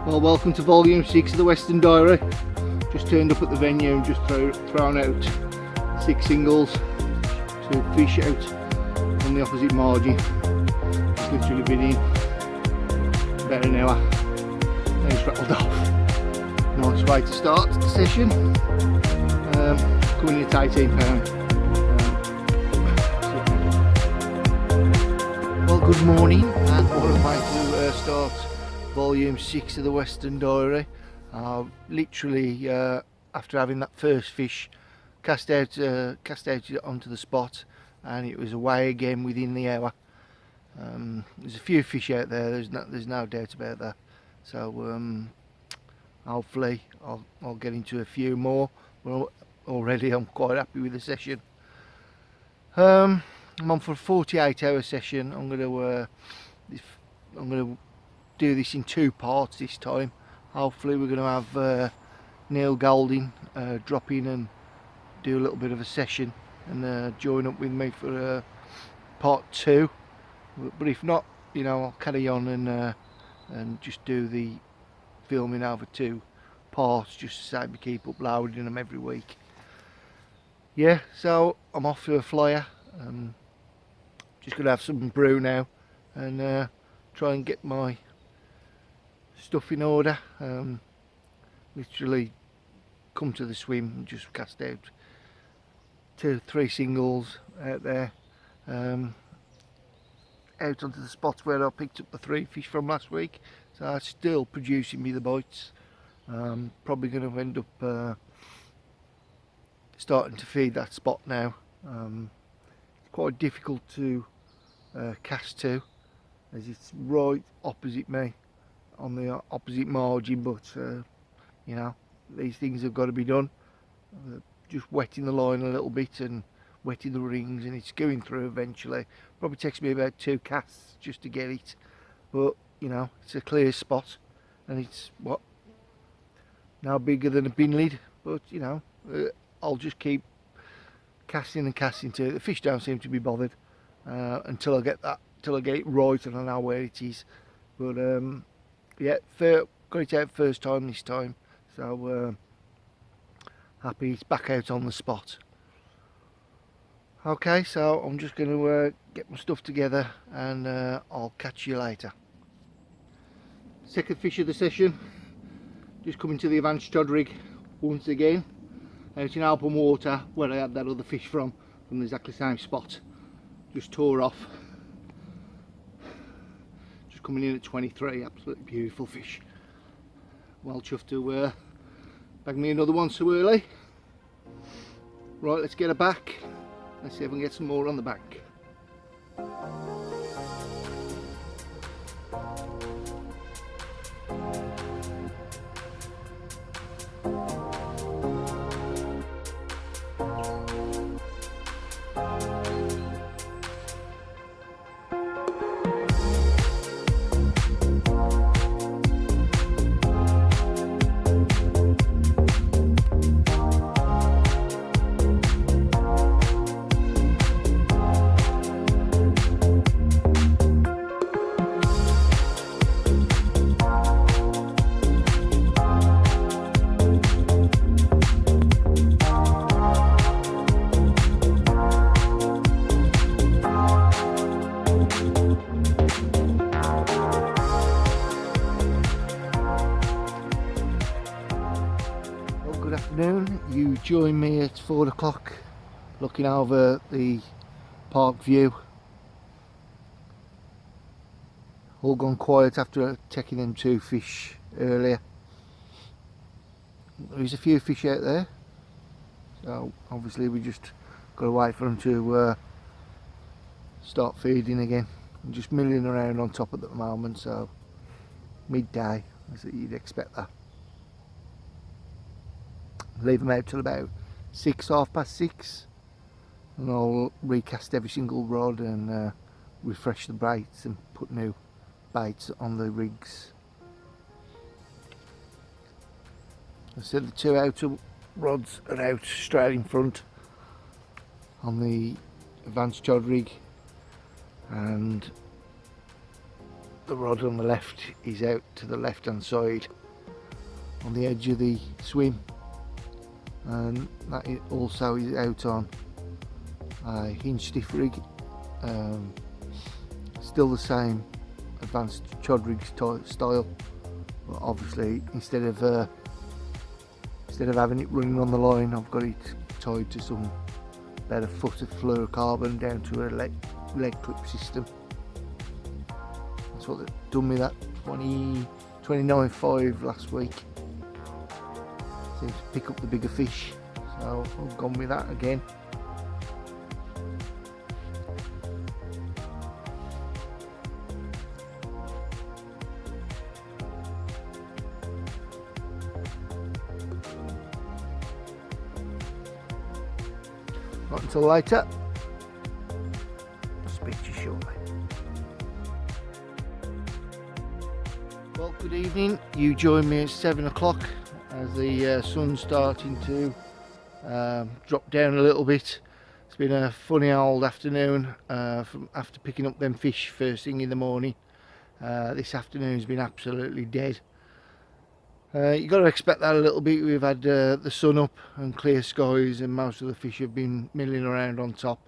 Well, welcome to volume 6 of the Western Diary. Just turned up at the venue and just thrown out 6 singles to fish out on the opposite margin. It's literally been in about an hour. Then it's rattled off. Nice way to start the session. Coming in at £18. Well, good morning and what a way to start volume 6 of the Western Diary. Literally after having that first fish, cast out onto the spot, and it was away again within the hour. There's a few fish out there. There's no doubt about that. So hopefully I'll get into a few more. Well, already I'm quite happy with the session. I'm on for a 48-hour session. I'm going to do this in 2 parts this time. Hopefully we're going to have Neil Golding drop in and do a little bit of a session and join up with me for part 2. But if not, you know, I'll carry on and just do the filming over 2 parts, just to say we keep uploading them every week. Yeah, so I'm off to a flyer. Just gonna have some brew now and try and get my stuff in order. Literally come to the swim and just cast out 2-3 singles out there, out onto the spots where I picked up the 3 fish from last week. So it's still producing me the bites. Probably going to end up starting to feed that spot now. It's quite difficult to cast to, as it's right opposite me on the opposite margin, but you know, these things have got to be done. Just wetting the line a little bit and wetting the rings, and it's going through eventually. Probably takes me about 2 casts just to get it, but you know, it's a clear spot, and it's what, now bigger than a bin lid, but you know, I'll just keep casting and casting to it. The fish don't seem to be bothered until I get it right and I know where it is. But yeah, got it out first time this time, so happy it's back out on the spot. Okay, so I'm just going to get my stuff together and I'll catch you later. Second fish of the session, just coming to the advanced chod rig once again, out in open water where I had that other fish from the exactly same spot. Just tore off. Just coming in at 23, absolutely beautiful fish. Well chuffed to bag me another one so early. Right, let's get her back. Let's see if we can get some more on the bank. You join me at 4 o'clock looking over the park view. All gone quiet after taking them 2 fish earlier. There's a few fish out there, so obviously we just got to wait for them to start feeding again. I'm just milling around on top at the moment, so midday, as you'd expect that. Leave them out till about 6, 6:30, and I'll recast every single rod and refresh the baits and put new baits on the rigs. I said the 2 outer rods are out straight in front on the advanced chod rig, and the rod on the left is out to the left hand side on the edge of the swim, and that also is out on a hinge stiff rig, still the same advanced chod rig style, but obviously instead of having it running on the line, I've got it tied to some better foot of fluorocarbon down to a leg clip system. That's what they've done me that 29.5 last week. Seems to pick up the bigger fish, so I've gone with that again. Not until later. I'll speak to you shortly. Well, good evening. You join me at 7 o'clock as the sun's starting to drop down a little bit. It's been a funny old afternoon from after picking up them fish first thing in the morning. This afternoon's been absolutely dead. You've got to expect that a little bit. We've had the sun up and clear skies, and most of the fish have been milling around on top.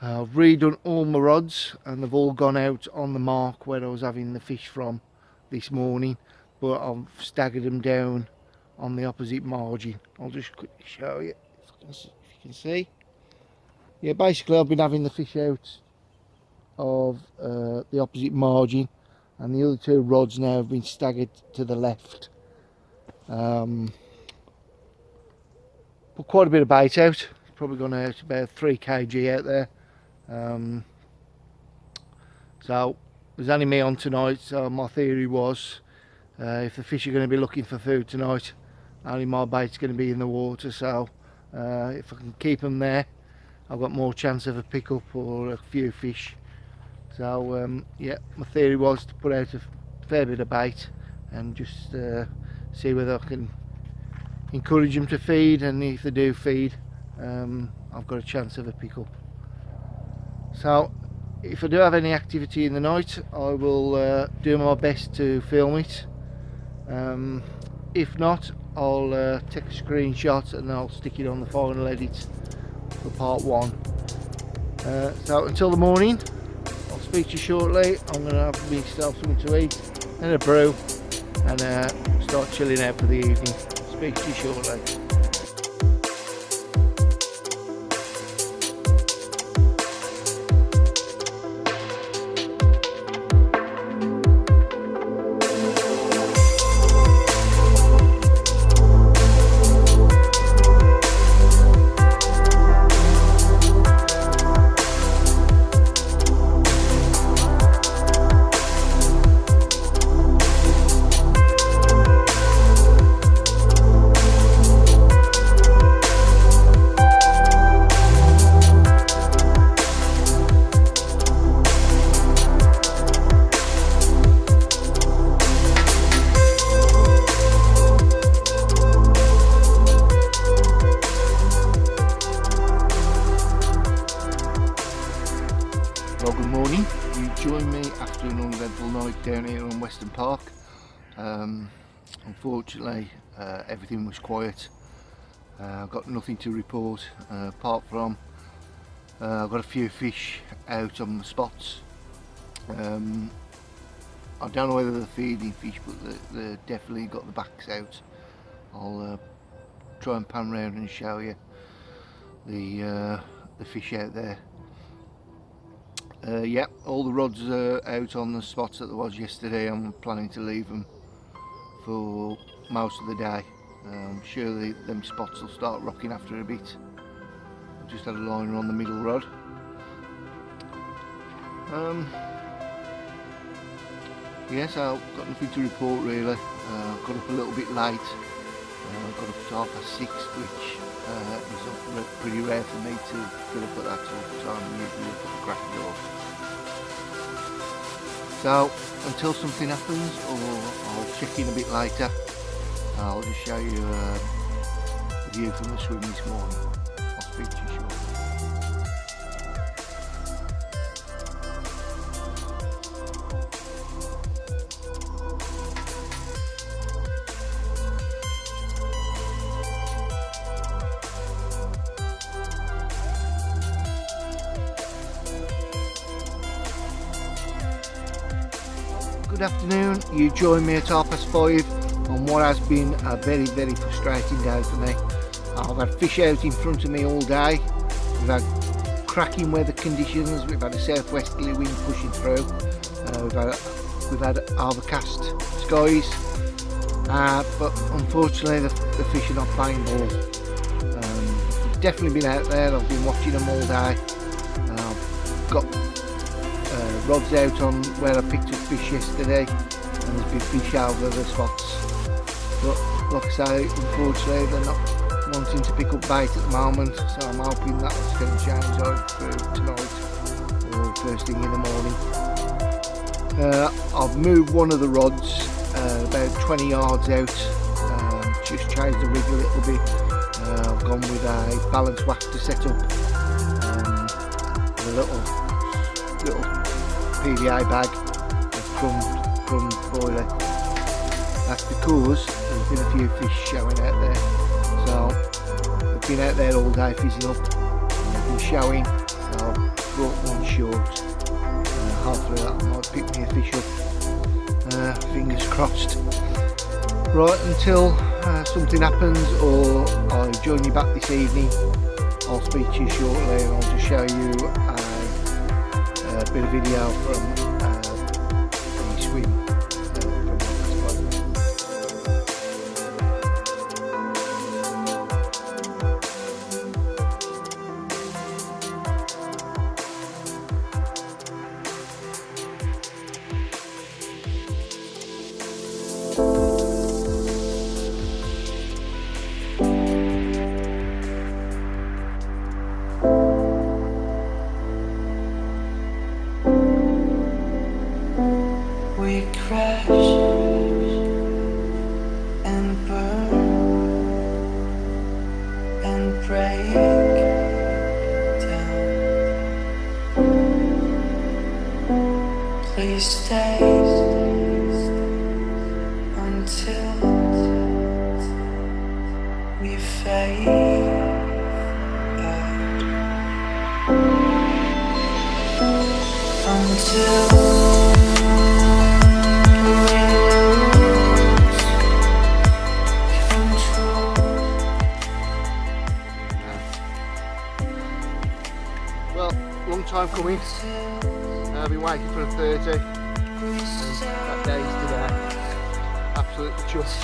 I've redone all my rods and they've all gone out on the mark where I was having the fish from this morning, but I've staggered them down on the opposite margin. I'll just quickly show you if you can see. Yeah, basically I've been having the fish out of the opposite margin, and the other two rods now have been staggered to the left. Put quite a bit of bait out, probably gone out about 3 kg out there. So there's only me on tonight, so my theory was if the fish are going to be looking for food tonight, only my bait's going to be in the water, so if I can keep them there, I've got more chance of a pickup or a few fish. So yeah, my theory was to put out a fair bit of bait and just see whether I can encourage them to feed, and if they do feed, I've got a chance of a pickup. So if I do have any activity in the night, I will do my best to film it. If not, I'll take a screenshot and I'll stick it on the final edit for part 1. So until the morning, I'll speak to you shortly. I'm going to have myself something to eat and a brew, and start chilling out for the evening. Speak to you shortly. Well, good morning. You join me after an uneventful night down here on Weston Park. Unfortunately, everything was quiet. I've got nothing to report apart from I've got a few fish out on the spots. I don't know whether they're feeding fish, but they're definitely got the backs out. I'll try and pan round and show you the fish out there. Yeah, all the rods are out on the spots that there was yesterday. I'm planning to leave them for most of the day. I'm sure them spots will start rocking after a bit. I've just had a liner on the middle rod. Yes, I've got nothing to report really. I've got up a little bit late. I got up at 6:30, which is pretty rare for me to get up at that sort of time. I'm usually up at the crack of dawn. So until something happens, or I'll check in a bit later, I'll just show you the view from the swim this morning. I'll speak to you shortly. Good afternoon. You join me at 5:30 on what has been a very frustrating day for me. I've had fish out in front of me all day. We've had cracking weather conditions. We've had a southwesterly wind pushing through. We've had overcast skies, but unfortunately the fish are not playing ball. I've definitely been out there. I've been watching them all day. I've got rods out on where I picked up fish yesterday, and there's been fish over the spots. But like I say, unfortunately they're not wanting to pick up bait at the moment, so I'm hoping that's going to change over through tonight or first thing in the morning. I've moved one of the rods about 20 yards out, just changed the rig a little bit. I've gone with a balance wafter setup, with a little PVA bag of crumb boiler. That's because there's been a few fish showing out there, so I've been out there all day fishing up, and they've been showing, so I've brought one short. Hopefully that might pick me a fish up, fingers crossed. Right, until something happens or I join you back this evening, I'll speak to you shortly, and I'll just show you a bit of video from the swim from the boat. We crash and burn and break down. Please stay until we fade out. Until long time coming. I've been waiting for a 30, and that day is today. Absolutely chuffed.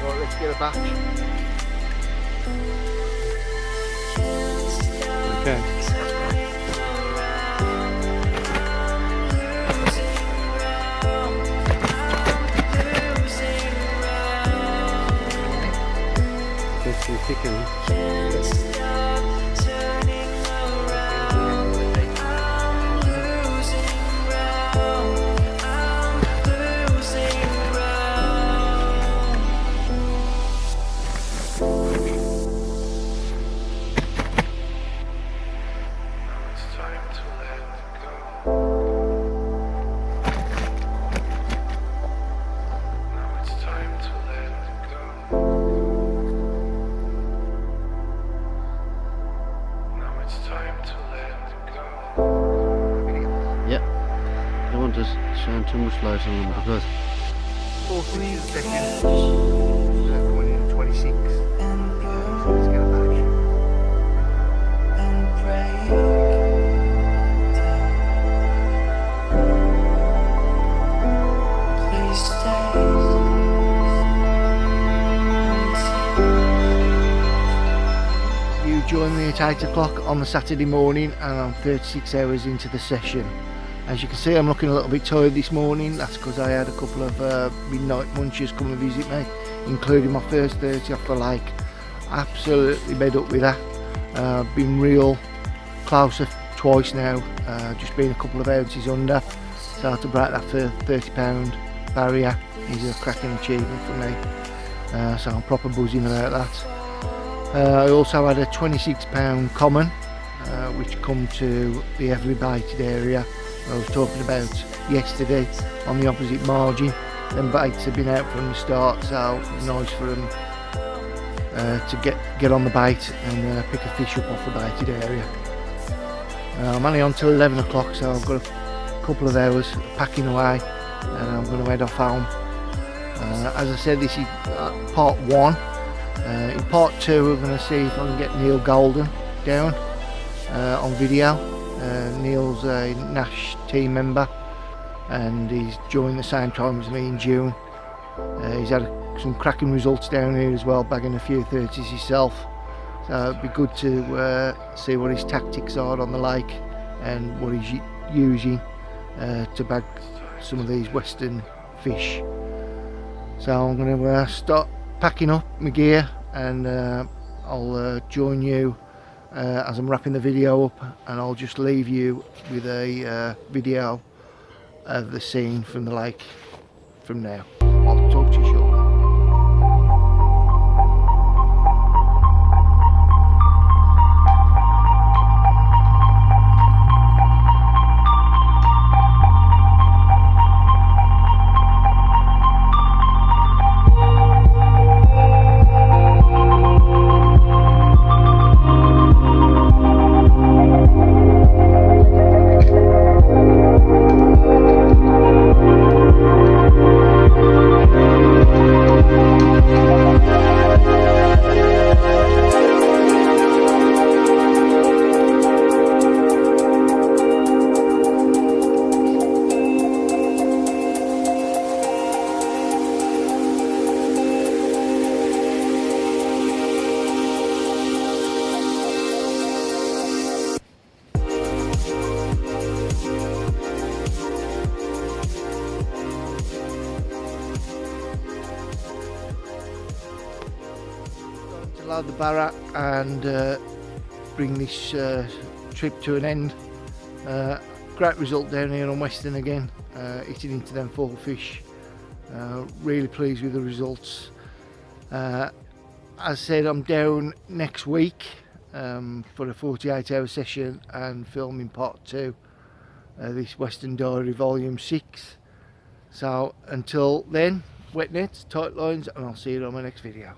Right, let's get a batch. Okay. That's the chicken. I don't want to shine too much light on them because 4 fish a second, coming in at 26. So let's get a batch. You join me at 8 o'clock on the Saturday morning, and I'm 36 hours into the session. As you can see, I'm looking a little bit tired this morning. That's because I had a couple of midnight munchers come and visit me, including my first 30 off the lake. Absolutely bed up with that. Been real closer twice now, just been a couple of ounces under. So to break that £30 barrier is a cracking achievement for me. So I'm proper buzzing about that. I also had a £26 common, which come to the heavily baited area I was talking about yesterday on the opposite margin. Them baits have been out from the start, so nice for them to get on the bait and pick a fish up off the baited area. I'm only on till 11 o'clock, so I've got couple of hours packing away, and I'm going to head off home. As I said, this is part 1. In part 2 we're going to see if I can get Neil Golden down on video. Neil's a Nash team member and he's joined the same time as me in June. He's had some cracking results down here as well, bagging a few 30s himself. So it'd be good to see what his tactics are on the lake and what he's using to bag some of these western fish. So I'm going to start packing up my gear, and I'll join you as I'm wrapping the video up, and I'll just leave you with a video of the scene from the lake from now. I'll talk to you shortly. Load the barra and bring this trip to an end. Great result down here on Weston again, hitting into them 4 fish. Really pleased with the results. As I said, I'm down next week for a 48-hour session and filming part 2 this Western Diary Volume 6. So until then, wet nets, tight lines, and I'll see you on my next video.